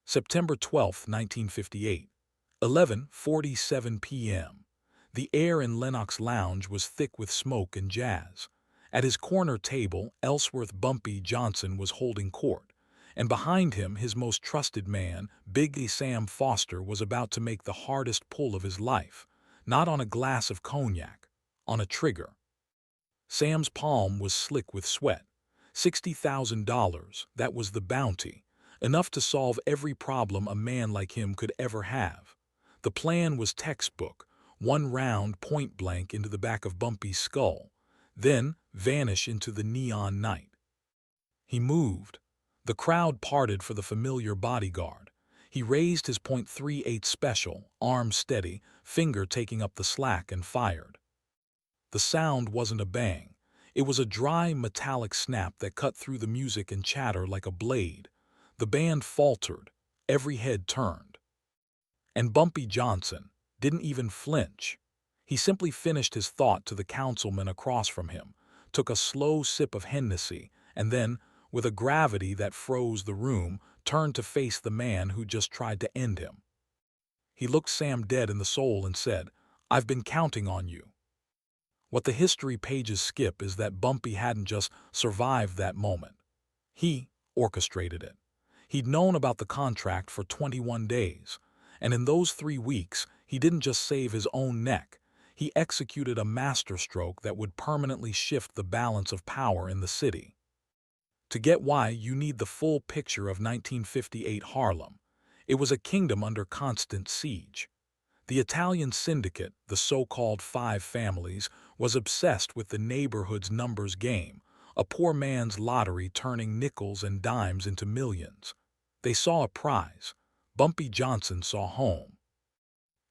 September 12, 1958, 11:47 p.m. The air in Lenox Lounge was thick with smoke and jazz. At his corner table, Ellsworth Bumpy Johnson was holding court, and behind him his most trusted man, Big Sam Foster, was about to make the hardest pull of his life, not on a glass of cognac, on a trigger. Sam's palm was slick with sweat. $60,000, that was the bounty, enough to solve every problem a man like him could ever have. The plan was textbook: one round point blank into the back of Bumpy's skull, then vanish into the neon night. He moved. The crowd parted for the familiar bodyguard. He raised his .38 special, arm steady, finger taking up the slack, and fired. The sound wasn't a bang. It was a dry, metallic snap that cut through the music and chatter like a blade. The band faltered. Every head turned. And Bumpy Johnson didn't even flinch. He simply finished his thought to the councilman across from him, took a slow sip of Hennessy, and then, with a gravity that froze the room, turned to face the man who just tried to end him. He looked Sam dead in the soul and said, "I've been counting on you." What the history pages skip is that Bumpy hadn't just survived that moment. He orchestrated it. He'd known about the contract for 21 days, and in those 3 weeks, he didn't just save his own neck. He executed a masterstroke that would permanently shift the balance of power in the city. To get why, you need the full picture of 1958 Harlem. It was a kingdom under constant siege. The Italian syndicate, the so-called Five Families, was obsessed with the neighborhood's numbers game, a poor man's lottery turning nickels and dimes into millions. They saw a prize. Bumpy Johnson saw home.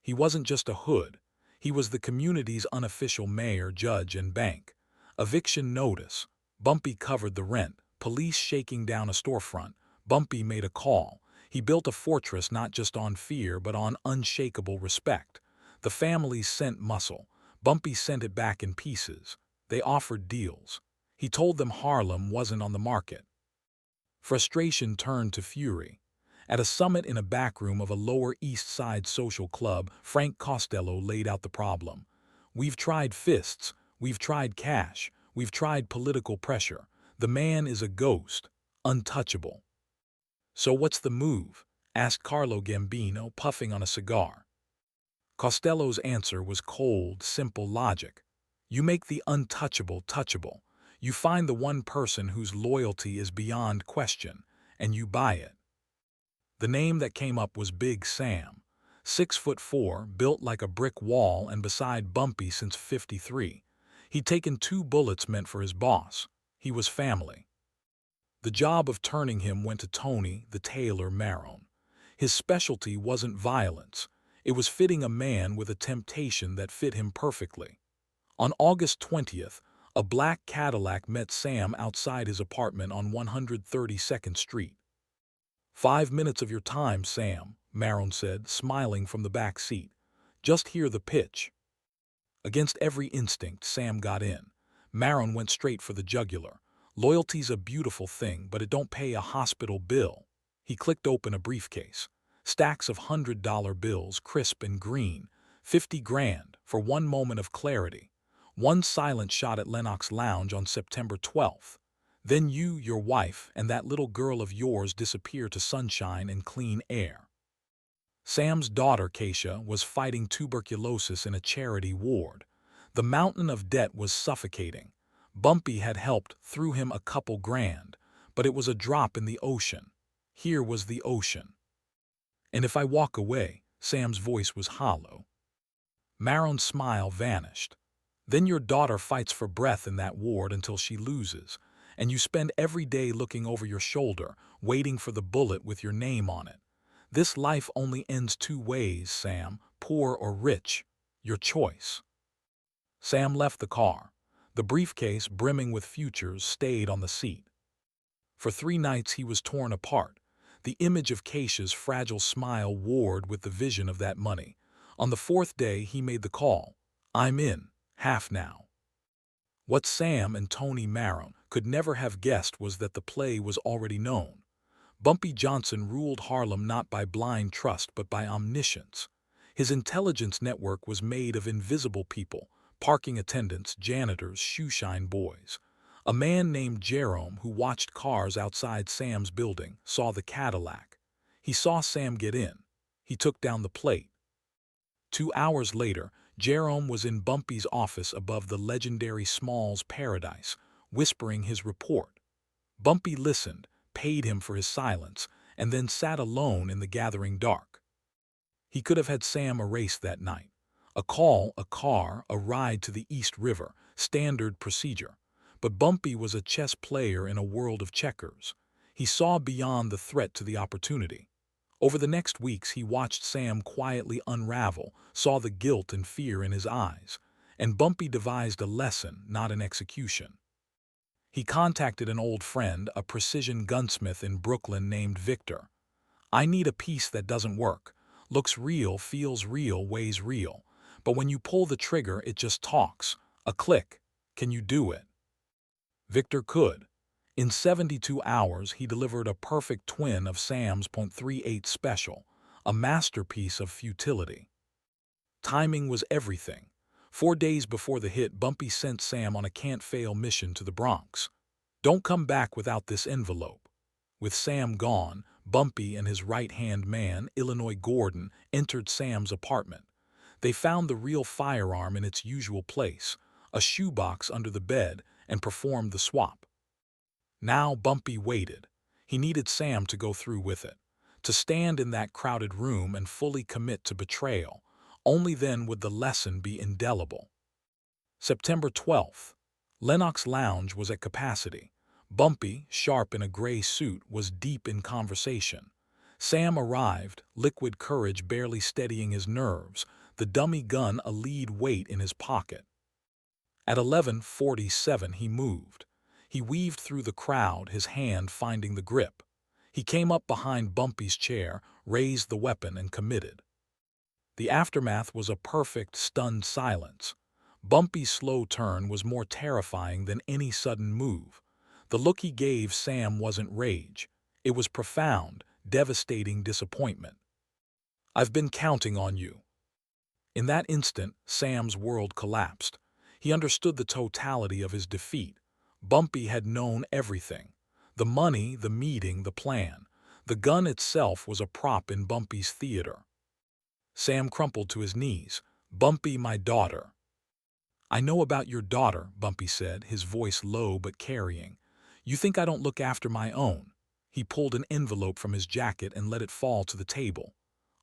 He wasn't just a hood. He was the community's unofficial mayor, judge, and bank. Eviction notice. Bumpy covered the rent. Police shaking down a storefront. Bumpy made a call. He built a fortress not just on fear but on unshakable respect. The families sent muscle. Bumpy sent it back in pieces. They offered deals. He told them Harlem wasn't on the market. Frustration turned to fury. At a summit in a backroom of a Lower East Side social club, Frank Costello laid out the problem. "We've tried fists. We've tried cash. We've tried political pressure. The man is a ghost, untouchable." "So what's the move?" asked Carlo Gambino, puffing on a cigar. Costello's answer was cold, simple logic. You make the untouchable touchable. You find the one person whose loyalty is beyond question, and you buy it. The name that came up was Big Sam. 6'4", built like a brick wall and beside Bumpy since '53. He'd taken 2 bullets meant for his boss. He was family. The job of turning him went to Tony, the tailor Marone. His specialty wasn't violence. It was fitting a man with a temptation that fit him perfectly. On August 20th, a black Cadillac met Sam outside his apartment on 132nd Street. "5 minutes of your time, Sam," Marone said, smiling from the back seat. "Just hear the pitch." Against every instinct, Sam got in. Marone went straight for the jugular. "Loyalty's a beautiful thing, but it don't pay a hospital bill." He clicked open a briefcase. Stacks of $100 bills, crisp and green. 50 grand for one moment of clarity. One silent shot at Lenox Lounge on September 12th. Then you, your wife, and that little girl of yours disappear to sunshine and clean air. Sam's daughter, Keisha, was fighting tuberculosis in a charity ward. The mountain of debt was suffocating. Bumpy had helped, threw him a couple grand, but it was a drop in the ocean. Here was the ocean. "And if I walk away?" Sam's voice was hollow. Marone's smile vanished. "Then your daughter fights for breath in that ward until she loses, and you spend every day looking over your shoulder, waiting for the bullet with your name on it. This life only ends 2 ways, Sam, poor or rich. Your choice." Sam left the car. The briefcase, brimming with futures, stayed on the seat. For 3 nights he was torn apart. The image of Keisha's fragile smile warred with the vision of that money. On the 4th day he made the call. "I'm in, half now." What Sam and Tony Marone could never have guessed was that the play was already known. Bumpy Johnson ruled Harlem not by blind trust but by omniscience. His intelligence network was made of invisible people, parking attendants, janitors, shoeshine boys. A man named Jerome, who watched cars outside Sam's building, saw the Cadillac. He saw Sam get in. He took down the plate. 2 hours later, Jerome was in Bumpy's office above the legendary Small's Paradise, whispering his report. Bumpy listened, paid him for his silence, and then sat alone in the gathering dark. He could have had Sam erased that night. A call, a car, a ride to the East River, standard procedure. But Bumpy was a chess player in a world of checkers. He saw beyond the threat to the opportunity. Over the next weeks, he watched Sam quietly unravel, saw the guilt and fear in his eyes, and Bumpy devised a lesson, not an execution. He contacted an old friend, a precision gunsmith in Brooklyn named Victor. "I need a piece that doesn't work. Looks real, feels real, weighs real. But when you pull the trigger, it just talks. A click. Can you do it?" Victor could. In 72 hours, he delivered a perfect twin of Sam's .38 special, a masterpiece of futility. Timing was everything. 4 days before the hit, Bumpy sent Sam on a can't-fail mission to the Bronx. "Don't come back without this envelope." With Sam gone, Bumpy and his right-hand man, Illinois Gordon, entered Sam's apartment. They found the real firearm in its usual place, a shoebox under the bed, and performed the swap. Now Bumpy waited. He needed Sam to go through with it, to stand in that crowded room and fully commit to betrayal. Only then would the lesson be indelible. September 12th. Lenox Lounge was at capacity. Bumpy, sharp in a gray suit, was deep in conversation. Sam arrived, liquid courage barely steadying his nerves, the dummy gun a lead weight in his pocket. At 11:47 he moved. He weaved through the crowd, his hand finding the grip. He came up behind Bumpy's chair, raised the weapon, and committed. The aftermath was a perfect, stunned silence. Bumpy's slow turn was more terrifying than any sudden move. The look he gave Sam wasn't rage. It was profound, devastating disappointment. "I've been counting on you." In that instant, Sam's world collapsed. He understood the totality of his defeat. Bumpy had known everything. The money, the meeting, the plan. The gun itself was a prop in Bumpy's theater. Sam crumpled to his knees. "Bumpy, my daughter." "I know about your daughter," Bumpy said, his voice low but carrying. "You think I don't look after my own?" He pulled an envelope from his jacket and let it fall to the table.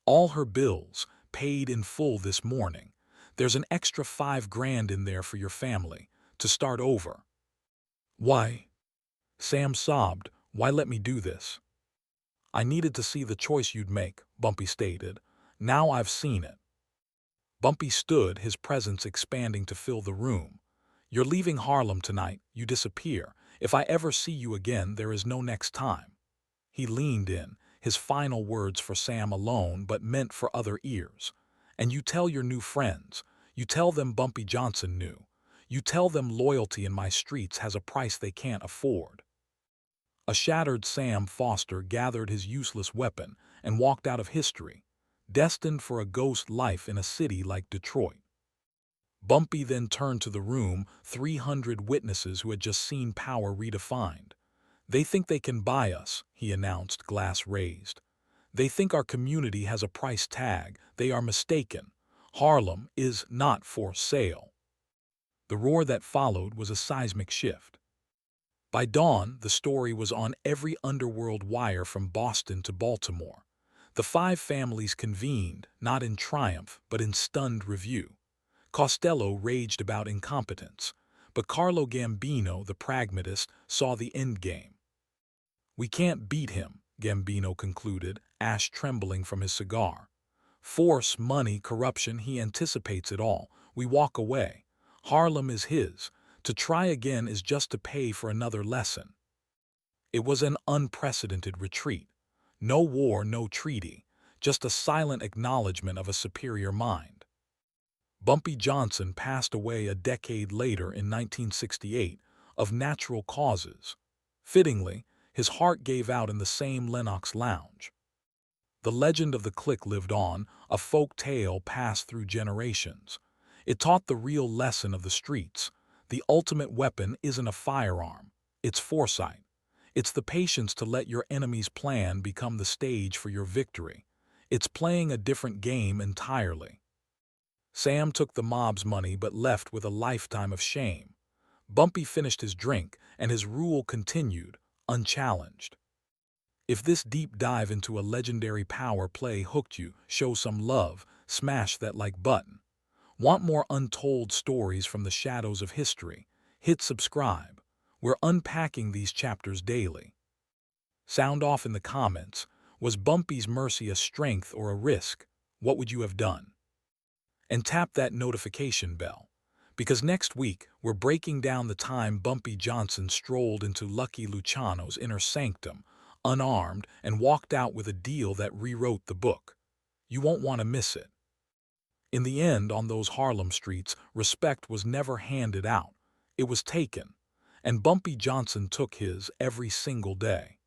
"All her bills, paid in full this morning. There's an extra $5,000 in there for your family, to start over." "Why?" Sam sobbed. "Why let me do this?" "I needed to see the choice you'd make," Bumpy stated. "Now I've seen it." Bumpy stood, his presence expanding to fill the room. "You're leaving Harlem tonight. You disappear. If I ever see you again, there is no next time." He leaned in, his final words for Sam alone, but meant for other ears. "And you tell your new friends. You tell them Bumpy Johnson knew. You tell them loyalty in my streets has a price they can't afford." A shattered Sam Foster gathered his useless weapon and walked out of history, destined for a ghost life in a city like Detroit. Bumpy then turned to the room, 300 witnesses who had just seen power redefined. "They think they can buy us," he announced, glass raised. "They think our community has a price tag. They are mistaken. Harlem is not for sale." The roar that followed was a seismic shift. By dawn, the story was on every underworld wire from Boston to Baltimore. The 5 families convened, not in triumph, but in stunned review. Costello raged about incompetence, but Carlo Gambino, the pragmatist, saw the endgame. "We can't beat him," Gambino concluded, ash trembling from his cigar. "Force, money, corruption, he anticipates it all. We walk away. Harlem is his. To try again is just to pay for another lesson." It was an unprecedented retreat. No war, no treaty, just a silent acknowledgement of a superior mind. Bumpy Johnson passed away a decade later in 1968 of natural causes. Fittingly, His heart gave out in the same Lenox Lounge. The legend of the click lived on, a folk tale passed through generations. It taught the real lesson of the streets. The ultimate weapon isn't a firearm. It's foresight. It's the patience to let your enemy's plan become the stage for your victory. It's playing a different game entirely. Sam took the mob's money but left with a lifetime of shame. Bumpy finished his drink, and his rule continued, unchallenged. If this deep dive into a legendary power play hooked you, show some love, smash that like button. Want more untold stories from the shadows of history? Hit subscribe. We're unpacking these chapters daily. Sound off in the comments. Was Bumpy's mercy a strength or a risk? What would you have done? And tap that notification bell, because next week we're breaking down the time Bumpy Johnson strolled into Lucky Luciano's inner sanctum, unarmed, and walked out with a deal that rewrote the book. You won't want to miss it. In the end, on those Harlem streets, respect was never handed out. It was taken, and Bumpy Johnson took his every single day.